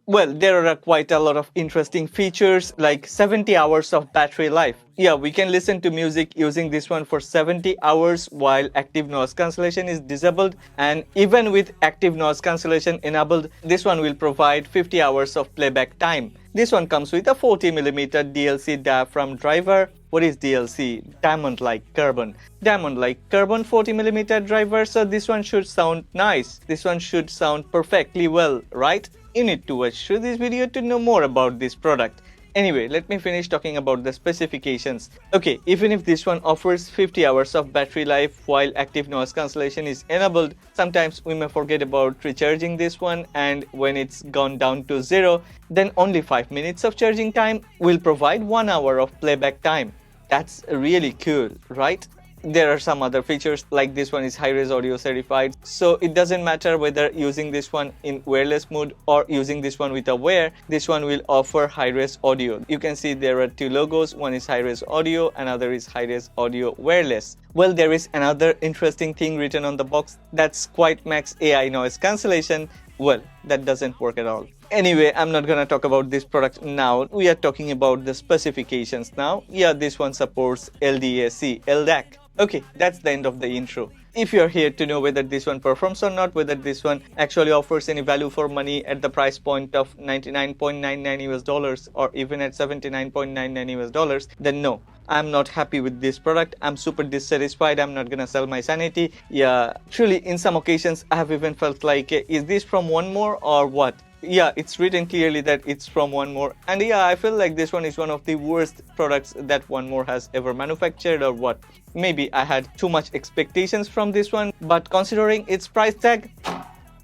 Well, there are quite a lot of interesting features like 70 hours of battery life. Yeah, we can listen to music using this one for 70 hours while active noise cancellation is disabled, and even with active noise cancellation enabled, this one will provide 50 hours of playback time. This one comes with a 40mm DLC diaphragm driver. What is DLC? Diamond-like carbon. Diamond-like carbon 40mm driver, so this one should sound nice. This one should sound perfectly well, right? You need to watch through this video to know more about this product. Anyway, let me finish talking about the specifications. Okay, even if this one offers 50 hours of battery life while active noise cancellation is enabled, sometimes we may forget about recharging this one, and when it's gone down to 0, then only 5 minutes of charging time will provide 1 hour of playback time. That's really cool, right? There are some other features like this one is high-res audio certified, so it doesn't matter whether using this one in wireless mode or using this one with a wear, this one will offer high-res audio. You can see there are two logos, one is high-res audio, another is high-res audio wireless. Well, there is another interesting thing written on the box, that's Quiet Max AI noise cancellation. Well, that doesn't work at all. Anyway, I'm not gonna talk about this product now. We are talking about the specifications now. Yeah, this one supports LDAC, LDAC. Okay, that's the end of the intro. If you're here to know whether this one performs or not, whether this one actually offers any value for money at the price point of $99.99 or even at $79.99, then no, I'm not happy with this product. I'm super dissatisfied. I'm not gonna sell my sanity. Yeah, truly, in some occasions, I have even felt like, is this from 1More or what? Yeah, it's written clearly that it's from 1More, and yeah, I feel like this one is one of the worst products that 1More has ever manufactured, or what. Maybe I had too much expectations from this one, but considering its price tag,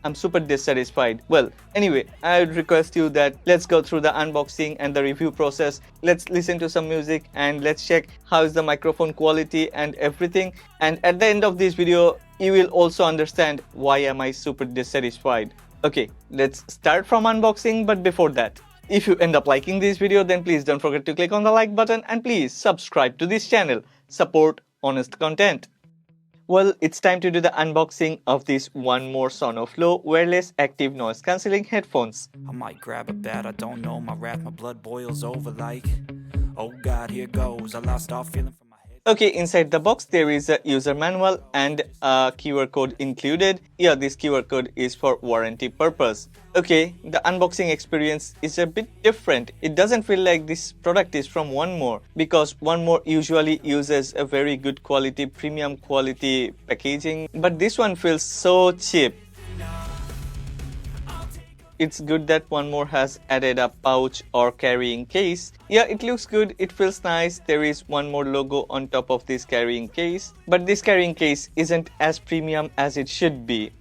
I'm super dissatisfied. Well, anyway, I would request you that let's go through the unboxing and the review process. Let's listen to some music and let's check how is the microphone quality and everything. And at the end of this video, you will also understand why am I super dissatisfied. Okay, let's start from unboxing, but before that, if you end up liking this video, then please don't forget to click on the like button and please subscribe to this channel. Support honest content. Well, it's time to do the unboxing of these 1More Sonoflow wireless active noise cancelling headphones. I might grab a bat, I don't know, my wrath, my blood boils over like, oh god, here goes, I lost all feeling from my head. Okay, inside the box there is a user manual and a QR code included. Yeah, this QR code is for warranty purpose. Okay, the unboxing experience is a bit different. It doesn't feel like this product is from 1More because 1More usually uses a very good quality, premium quality packaging, but this one feels so cheap. It's good that 1More has added a pouch or carrying case. Yeah, it looks good, it feels nice. There is 1More logo on top of this carrying case, but this carrying case isn't as premium as it should be.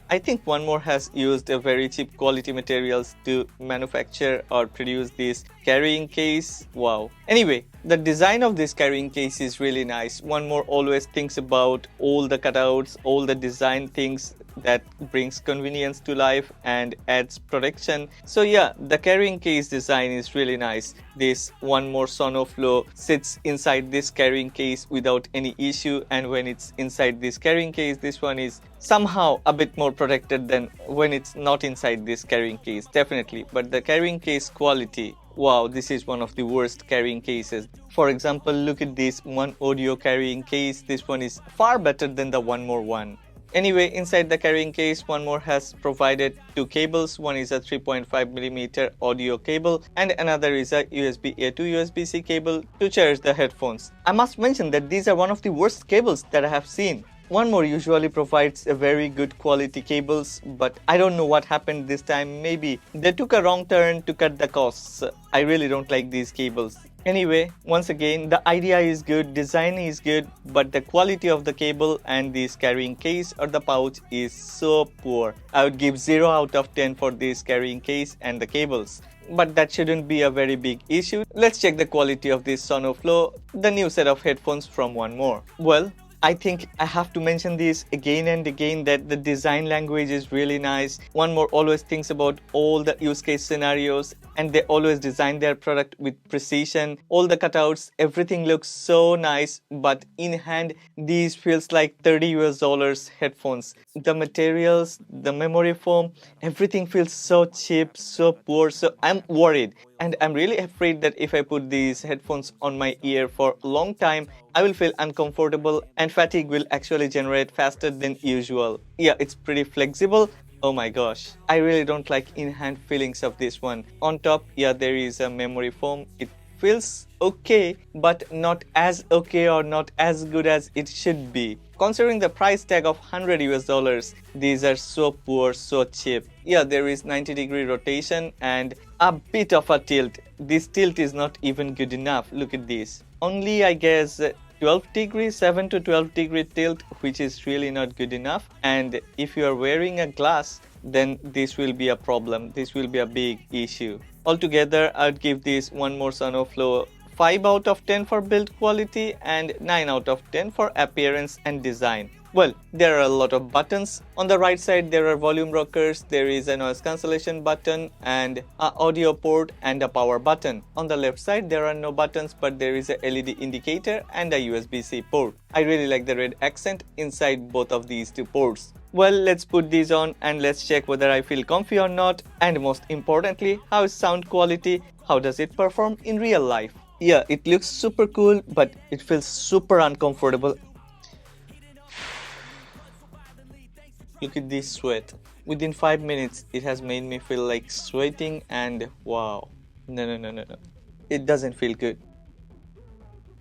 I think 1More has used a very cheap quality materials to manufacture or produce this carrying case. Wow. Anyway, the design of this carrying case is really nice. 1More always thinks about all the cutouts, all the design things that brings convenience to life and adds protection. So yeah, the carrying case design is really nice. This 1More Sonoflow sits inside this carrying case without any issue, and when it's inside this carrying case, this one is somehow a bit more protected than when it's not inside this carrying case, definitely. But the carrying case quality, wow, this is one of the worst carrying cases. For example, look at this one audio carrying case. This one is far better than the 1More one. Anyway, inside the carrying case, 1More has provided two cables. One is a 3.5mm audio cable and another is a USB-A to USB-C cable to charge the headphones. I must mention that these are one of the worst cables that I have seen. 1More usually provides a very good quality cables, but I don't know what happened this time. Maybe they took a wrong turn to cut the costs. I really don't like these cables. Anyway, once again, the idea is good, design is good, but the quality of the cable and this carrying case or the pouch is so poor. I would give 0 out of 10 for this carrying case and the cables. But that shouldn't be a very big issue. Let's check the quality of this Sonoflow, the new set of headphones from 1More. Well, I think I have to mention this again and again that the design language is really nice. One More always thinks about all the use case scenarios and they always design their product with precision. All the cutouts, everything looks so nice, but in hand, these feels like $30 headphones. The materials, the memory foam, everything feels so cheap, so poor. So I'm worried and I'm really afraid that if I put these headphones on my ear for a long time, I will feel uncomfortable and fatigue will actually generate faster than usual. Yeah, it's pretty flexible. Oh my gosh, I really don't like in-hand feelings of this one. On top, yeah, there is a memory foam. It feels okay, but not as okay or not as good as it should be. Considering the price tag of $100, these are so poor, so cheap. Yeah, there is 90-degree rotation and a bit of a tilt. This tilt is not even good enough. Look at this. Only, I guess, 12 degree, 7 to 12 degree tilt, which is really not good enough. And if you are wearing a glass, then this will be a problem. This will be a big issue. Altogether, I'd give this 1More Sonoflow 5 out of 10 for build quality and 9 out of 10 for appearance and design. Well, there are a lot of buttons. On the right side, there are volume rockers, there is a noise cancellation button and an audio port and a power button. On the left side, there are no buttons, but there is a LED indicator and a USB-C port. I really like the red accent inside both of these two ports. Well, let's put these on and let's check whether I feel comfy or not. And most importantly, how is sound quality? How does it perform in real life? Yeah, it looks super cool, but it feels super uncomfortable. Look at this sweat. Within 5 minutes, it has made me feel like sweating and wow. No. It doesn't feel good.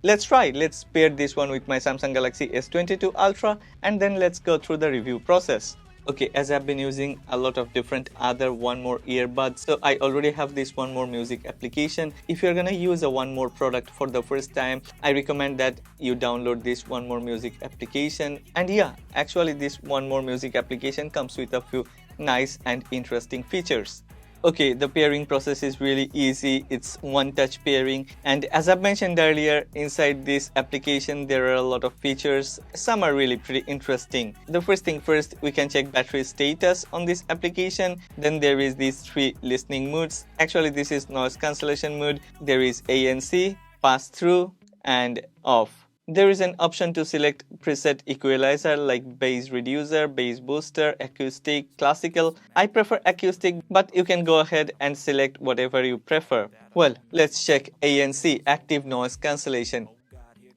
Let's try. Let's pair this one with my Samsung Galaxy S22 Ultra and then let's go through the review process. Okay, as I've been using a lot of different other 1More earbuds, so I already have this 1More music application. If you're gonna use a 1More product for the first time, I recommend that you download this 1More music application. And yeah, actually this 1More music application comes with a few nice and interesting features. Okay, the pairing process is really easy. It's one-touch pairing, and as I've mentioned earlier, inside this application there are a lot of features. Some are really pretty interesting. The first thing first, we can check battery status on this application. Then there is these 3 listening modes. Actually, this is noise cancellation mode. There is ANC, pass-through, and off. There is an option to select preset equalizer like bass reducer, bass booster, acoustic, classical. I prefer acoustic, but you can go ahead and select whatever you prefer. Well, let's check ANC, active noise cancellation.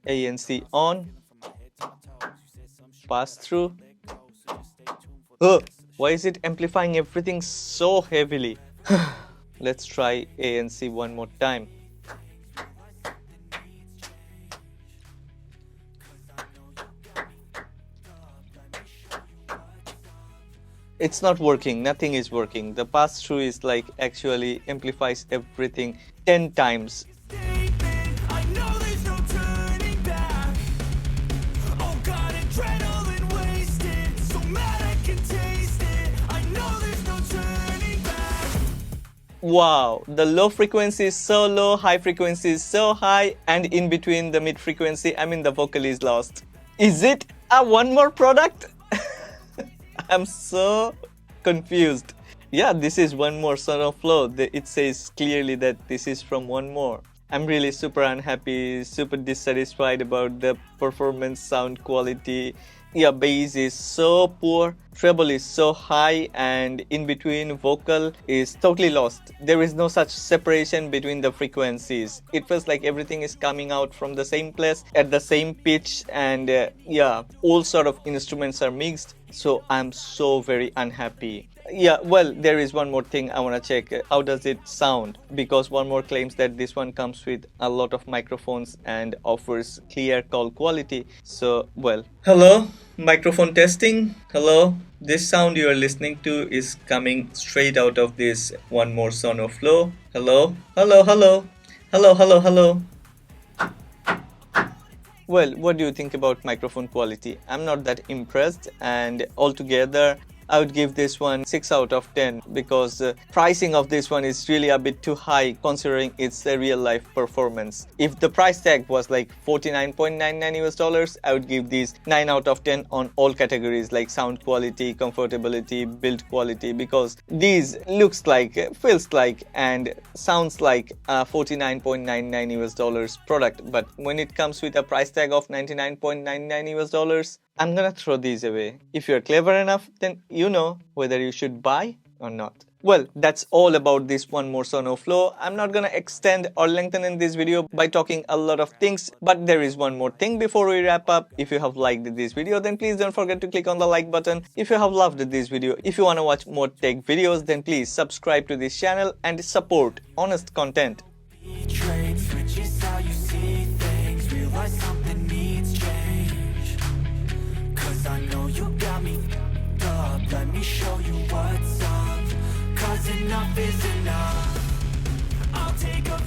ANC on, pass through. Oh, why is it amplifying everything so heavily? Let's try ANC one more time. It's not working, nothing is working. The pass-through is like actually amplifies everything 10 times. Wow, the low frequency is so low, high frequency is so high, and in between the mid frequency, the vocal is lost. Is it a 1More product? I'm so confused. Yeah, this is 1More Sonoflow. It says clearly that this is from 1More. I'm really super unhappy, super dissatisfied about the performance, sound quality. Yeah, bass is so poor, treble is so high, and in between vocal is totally lost. There is no such separation between the frequencies. It feels like everything is coming out from the same place at the same pitch, and yeah, all sort of instruments are mixed. So I'm so very unhappy. Yeah, well, there is one more thing I want to check. How does it sound? Because 1More claims that this one comes with a lot of microphones and offers clear call quality. So, well, hello, microphone testing. Hello, this sound you are listening to is coming straight out of this 1More Sonoflow. Hello, hello. Well, what do you think about microphone quality? I'm not that impressed, and altogether I would give this one 6 out of 10 because pricing of this one is really a bit too high considering its real life performance. If the price tag was like 49.99 US dollars, I would give these 9 out of 10 on all categories like sound quality, comfortability, build quality, because these looks like, feels like and sounds like a 49.99 US dollars product, but when it comes with a price tag of 99.99 US dollars, I'm gonna throw these away. If you're clever enough, then you know whether you should buy or not. Well, that's all about this 1More Sonoflow. I'm not gonna extend or lengthen in this video by talking a lot of things, but there is one more thing before we wrap up. If you have liked this video, then please don't forget to click on the like button. If you have loved this video, if you wanna watch more tech videos, then please subscribe to this channel and support honest content. Trade switches how you see things. Realize something needs change. Cause I know you got me up. Let me show you what's up. Cause enough is enough.